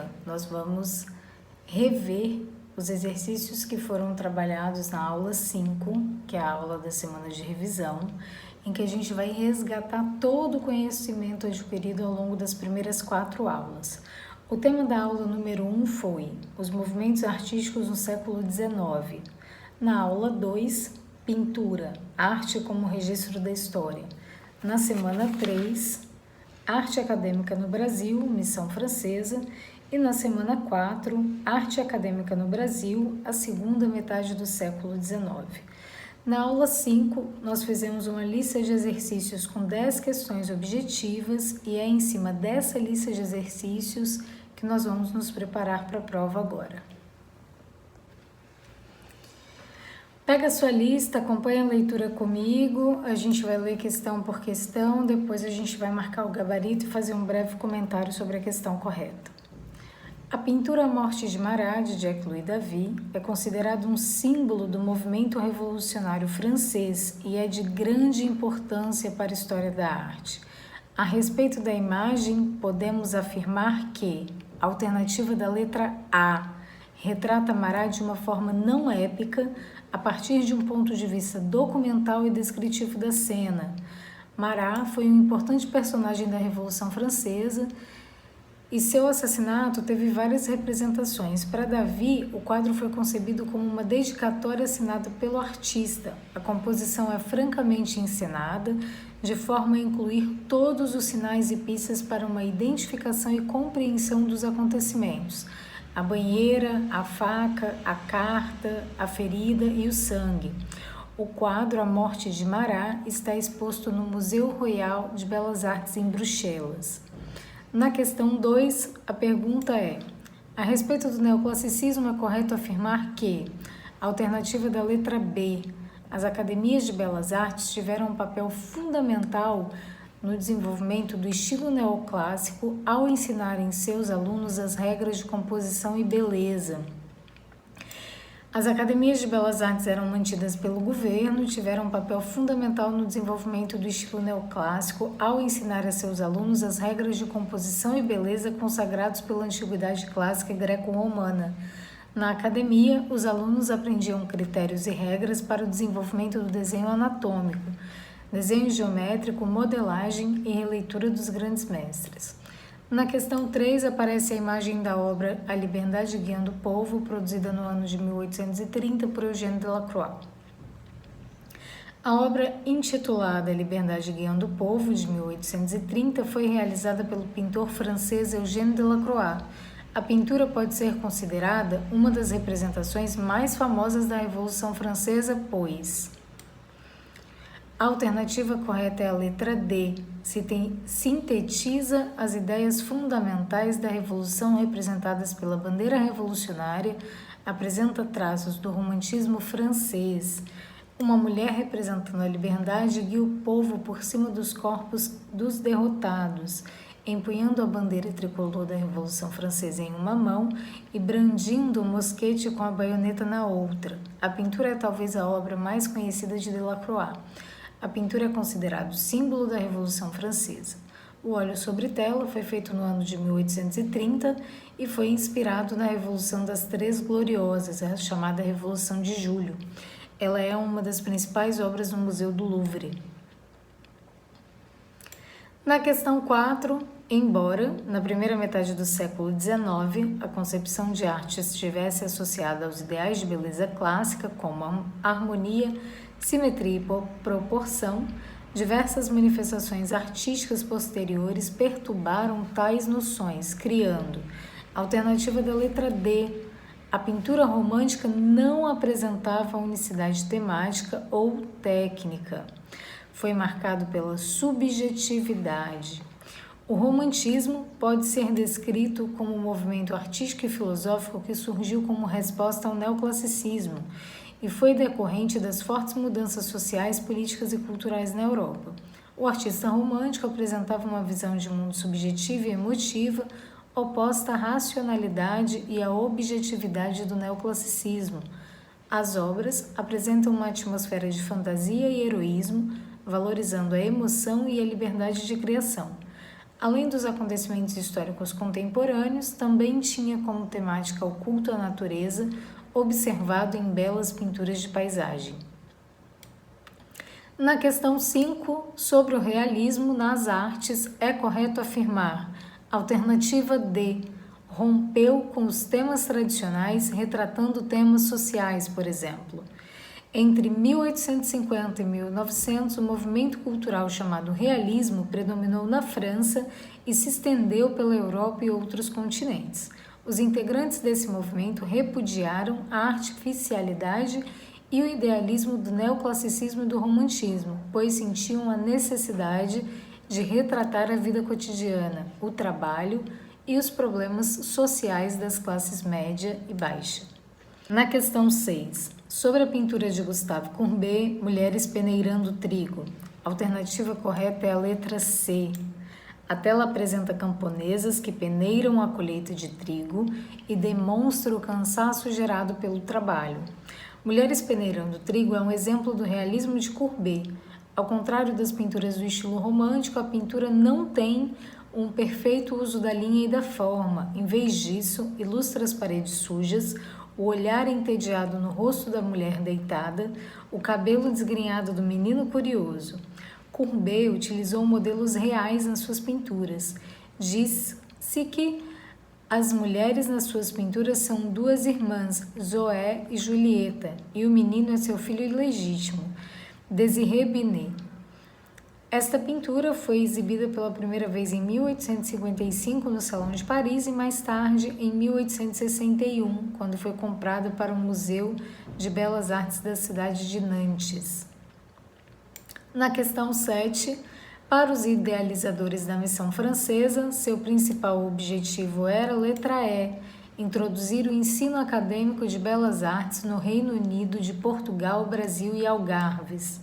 aula, nós vamos rever os exercícios que foram trabalhados na aula 5, que é a aula da semana de revisão, em que a gente vai resgatar todo o conhecimento adquirido ao longo das primeiras 4 aulas. O tema da aula número 1 foi os movimentos artísticos no século XIX. Na aula 2, pintura, arte como registro da história. Na semana 3, arte acadêmica no Brasil, missão francesa. E na semana 4, arte acadêmica no Brasil, a segunda metade do século XIX. Na aula 5, nós fizemos uma lista de exercícios com 10 questões objetivas e é em cima dessa lista de exercícios que nós vamos nos preparar para a prova agora. Pega a sua lista, acompanha a leitura comigo, a gente vai ler questão por questão, depois a gente vai marcar o gabarito e fazer um breve comentário sobre a questão correta. A pintura A Morte de Marat, de Jacques-Louis David, é considerado um símbolo do movimento revolucionário francês e é de grande importância para a história da arte. A respeito da imagem, podemos afirmar que a alternativa da letra A retrata Marat de uma forma não épica, a partir de um ponto de vista documental e descritivo da cena. Marat foi um importante personagem da Revolução Francesa e seu assassinato teve várias representações. Para David, o quadro foi concebido como uma dedicatória assinada pelo artista. A composição é francamente encenada, de forma a incluir todos os sinais e pistas para uma identificação e compreensão dos acontecimentos. A banheira, a faca, a carta, a ferida e o sangue. O quadro A Morte de Marat está exposto no Museu Royal de Belas Artes em Bruxelas. Na questão 2, a pergunta é: a respeito do neoclassicismo, é correto afirmar que, alternativa da letra B, as academias de belas artes tiveram um papel fundamental no desenvolvimento do estilo neoclássico ao ensinarem seus alunos as regras de composição e beleza. As academias de belas artes eram mantidas pelo governo e tiveram um papel fundamental no desenvolvimento do estilo neoclássico ao ensinar a seus alunos as regras de composição e beleza consagrados pela antiguidade clássica greco-romana. Na academia, os alunos aprendiam critérios e regras para o desenvolvimento do desenho anatômico, desenho geométrico, modelagem e releitura dos grandes mestres. Na questão 3, aparece a imagem da obra A Liberdade Guiando o Povo, produzida no ano de 1830 por Eugène Delacroix. A obra intitulada A Liberdade Guiando o Povo, de 1830, foi realizada pelo pintor francês Eugène Delacroix. A pintura pode ser considerada uma das representações mais famosas da Revolução Francesa, pois a alternativa correta é a letra D, sintetiza as ideias fundamentais da Revolução representadas pela bandeira revolucionária, apresenta traços do romantismo francês. Uma mulher representando a liberdade guia o povo por cima dos corpos dos derrotados, empunhando a bandeira tricolor da Revolução Francesa em uma mão e brandindo o mosquete com a baioneta na outra. A pintura é talvez a obra mais conhecida de Delacroix. A pintura é considerada o símbolo da Revolução Francesa. O óleo sobre tela foi feito no ano de 1830 e foi inspirado na Revolução das Três Gloriosas, a chamada Revolução de Julho. Ela é uma das principais obras no Museu do Louvre. Na questão 4, embora, na primeira metade do século XIX, a concepção de arte estivesse associada aos ideais de beleza clássica, como a harmonia, simetria e proporção, diversas manifestações artísticas posteriores perturbaram tais noções, criando, alternativa da letra D, a pintura romântica não apresentava unicidade temática ou técnica. Foi marcado pela subjetividade. O romantismo pode ser descrito como um movimento artístico e filosófico que surgiu como resposta ao neoclassicismo e foi decorrente das fortes mudanças sociais, políticas e culturais na Europa. O artista romântico apresentava uma visão de mundo subjetiva e emotiva, oposta à racionalidade e à objetividade do neoclassicismo. As obras apresentam uma atmosfera de fantasia e heroísmo, valorizando a emoção e a liberdade de criação. Além dos acontecimentos históricos contemporâneos, também tinha como temática o culto à natureza, observado em belas pinturas de paisagem. Na questão 5, sobre o realismo nas artes, é correto afirmar: alternativa D, rompeu com os temas tradicionais, retratando temas sociais, por exemplo. Entre 1850 e 1900, o movimento cultural chamado realismo predominou na França e se estendeu pela Europa e outros continentes. Os integrantes desse movimento repudiaram a artificialidade e o idealismo do neoclassicismo e do romantismo, pois sentiam a necessidade de retratar a vida cotidiana, o trabalho e os problemas sociais das classes média e baixa. Na questão 6, sobre a pintura de Gustave Courbet, Mulheres Peneirando Trigo. A alternativa correta é a letra C. A tela apresenta camponesas que peneiram a colheita de trigo e demonstra o cansaço gerado pelo trabalho. Mulheres Peneirando Trigo é um exemplo do realismo de Courbet. Ao contrário das pinturas do estilo romântico, a pintura não tem um perfeito uso da linha e da forma. Em vez disso, ilustra as paredes sujas, o olhar entediado no rosto da mulher deitada, o cabelo desgrenhado do menino curioso. Courbet utilizou modelos reais nas suas pinturas. Diz-se que as mulheres nas suas pinturas são duas irmãs, Zoé e Julieta, e o menino é seu filho ilegítimo, Désiré Binet. Esta pintura foi exibida pela primeira vez em 1855 no Salão de Paris e mais tarde em 1861, quando foi comprada para o Museu de Belas Artes da cidade de Nantes. Na questão 7, para os idealizadores da missão francesa, seu principal objetivo era, letra E, introduzir o ensino acadêmico de belas artes no Reino Unido de Portugal, Brasil e Algarves.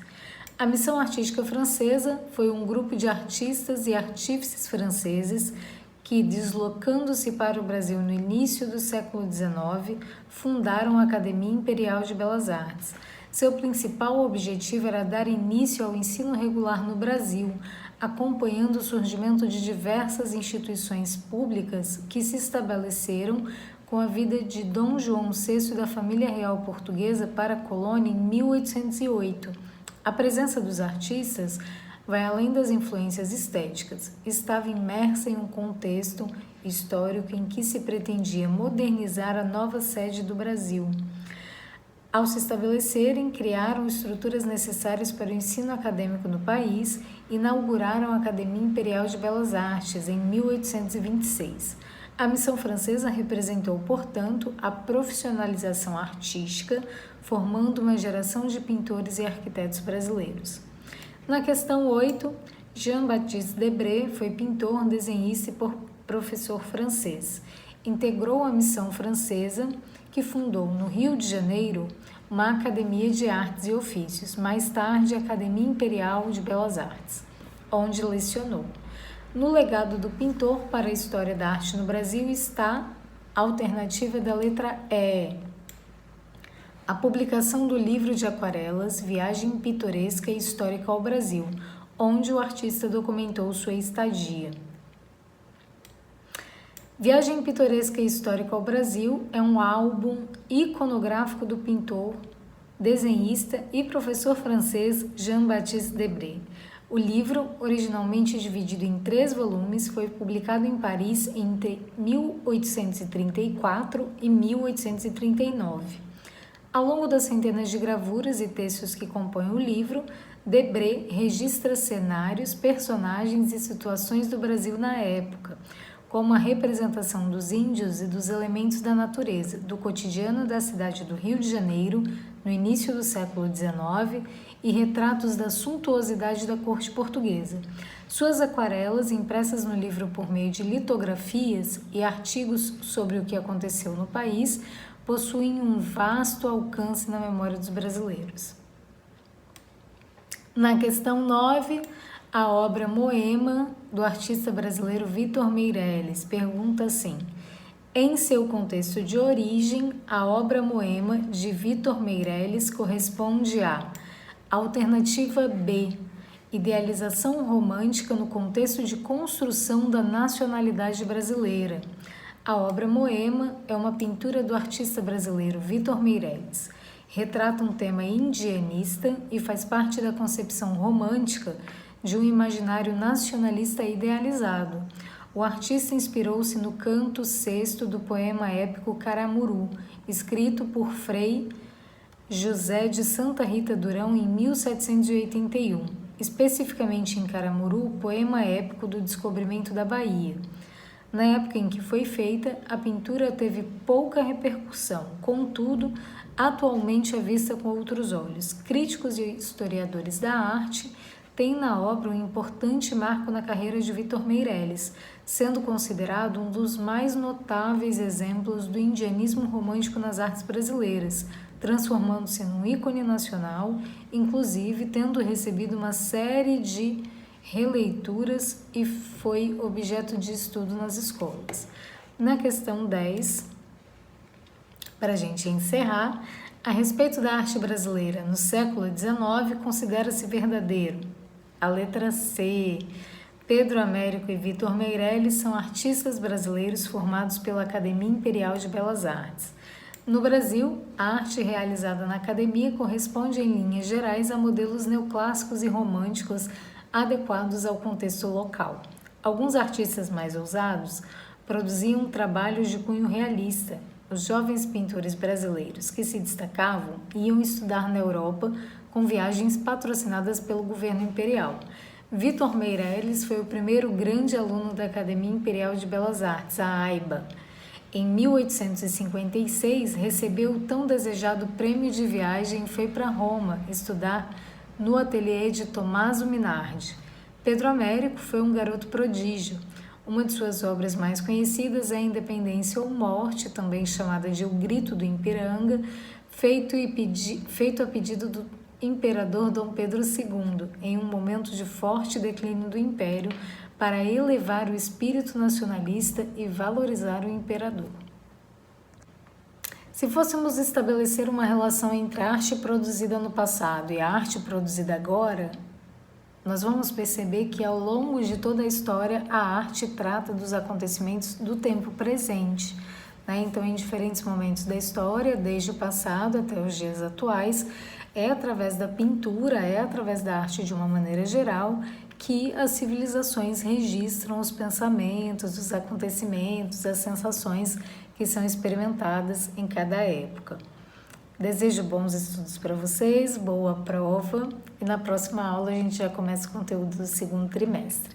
A missão artística francesa foi um grupo de artistas e artífices franceses que, deslocando-se para o Brasil no início do século XIX, fundaram a Academia Imperial de Belas Artes. Seu principal objetivo era dar início ao ensino regular no Brasil, acompanhando o surgimento de diversas instituições públicas que se estabeleceram com a vida de Dom João VI da família real portuguesa para a colônia em 1808. A presença dos artistas vai além das influências estéticas. Estava imersa em um contexto histórico em que se pretendia modernizar a nova sede do Brasil. Ao se estabelecerem, criaram estruturas necessárias para o ensino acadêmico no país e inauguraram a Academia Imperial de Belas Artes em 1826. A missão francesa representou, portanto, a profissionalização artística, formando uma geração de pintores e arquitetos brasileiros. Na questão 8, Jean-Baptiste Debré foi pintor, desenhista e professor francês. Integrou a missão francesa, que fundou no Rio de Janeiro uma Academia de Artes e Ofícios, mais tarde a Academia Imperial de Belas Artes, onde lecionou. No legado do pintor para a história da arte no Brasil está a alternativa da letra E. A publicação do livro de aquarelas Viagem Pitoresca e Histórica ao Brasil, onde o artista documentou sua estadia. Viagem Pitoresca e Histórica ao Brasil é um álbum iconográfico do pintor, desenhista e professor francês Jean-Baptiste Debré. O livro, originalmente dividido em 3 volumes, foi publicado em Paris entre 1834 e 1839. Ao longo das centenas de gravuras e textos que compõem o livro, Debré registra cenários, personagens e situações do Brasil na época, como a representação dos índios e dos elementos da natureza, do cotidiano da cidade do Rio de Janeiro, no início do século XIX, e retratos da suntuosidade da corte portuguesa. Suas aquarelas, impressas no livro por meio de litografias e artigos sobre o que aconteceu no país, possuem um vasto alcance na memória dos brasileiros. Na questão 9, a obra Moema, do artista brasileiro Vitor Meirelles, pergunta assim: em seu contexto de origem, a obra Moema de Vitor Meirelles corresponde à alternativa B, Idealização romântica no contexto de construção da nacionalidade brasileira. A obra Moema é uma pintura do artista brasileiro Vítor Meirelles. Retrata um tema indianista e faz parte da concepção romântica de um imaginário nacionalista idealizado. O artista inspirou-se no canto sexto do poema épico Caramuru, escrito por Frei José de Santa Rita Durão em 1781, especificamente em Caramuru, poema épico do descobrimento da Bahia. Na época em que foi feita, a pintura teve pouca repercussão, contudo, atualmente é vista com outros olhos. Críticos e historiadores da arte têm na obra um importante marco na carreira de Vítor Meirelles, sendo considerado um dos mais notáveis exemplos do indianismo romântico nas artes brasileiras, transformando-se num ícone nacional, inclusive tendo recebido uma série de releituras e foi objeto de estudo nas escolas. Na questão 10, para a gente encerrar, a respeito da arte brasileira no século XIX, considera-se verdadeiro. A letra C. Pedro Américo e Vítor Meirelles são artistas brasileiros formados pela Academia Imperial de Belas Artes. No Brasil, a arte realizada na academia corresponde em linhas gerais a modelos neoclássicos e românticos adequados ao contexto local. Alguns artistas mais ousados produziam trabalhos de cunho realista. Os jovens pintores brasileiros que se destacavam iam estudar na Europa com viagens patrocinadas pelo governo imperial. Vítor Meirelles foi o primeiro grande aluno da Academia Imperial de Belas Artes, a AIBA. Em 1856, recebeu o tão desejado prêmio de viagem e foi para Roma estudar no ateliê de Tommaso Minardi. Pedro Américo foi um garoto prodígio. Uma de suas obras mais conhecidas é a Independência ou Morte, também chamada de O Grito do Ipiranga, feito a pedido do imperador Dom Pedro II, em um momento de forte declínio do império, para elevar o espírito nacionalista e valorizar o imperador. Se fôssemos estabelecer uma relação entre a arte produzida no passado e a arte produzida agora, nós vamos perceber que ao longo de toda a história a arte trata dos acontecimentos do tempo presente, né? Então, em diferentes momentos da história, desde o passado até os dias atuais, é através da pintura, é através da arte de uma maneira geral que as civilizações registram os pensamentos, os acontecimentos, as sensações que são experimentadas em cada época. Desejo bons estudos para vocês, boa prova e na próxima aula a gente já começa o conteúdo do segundo trimestre.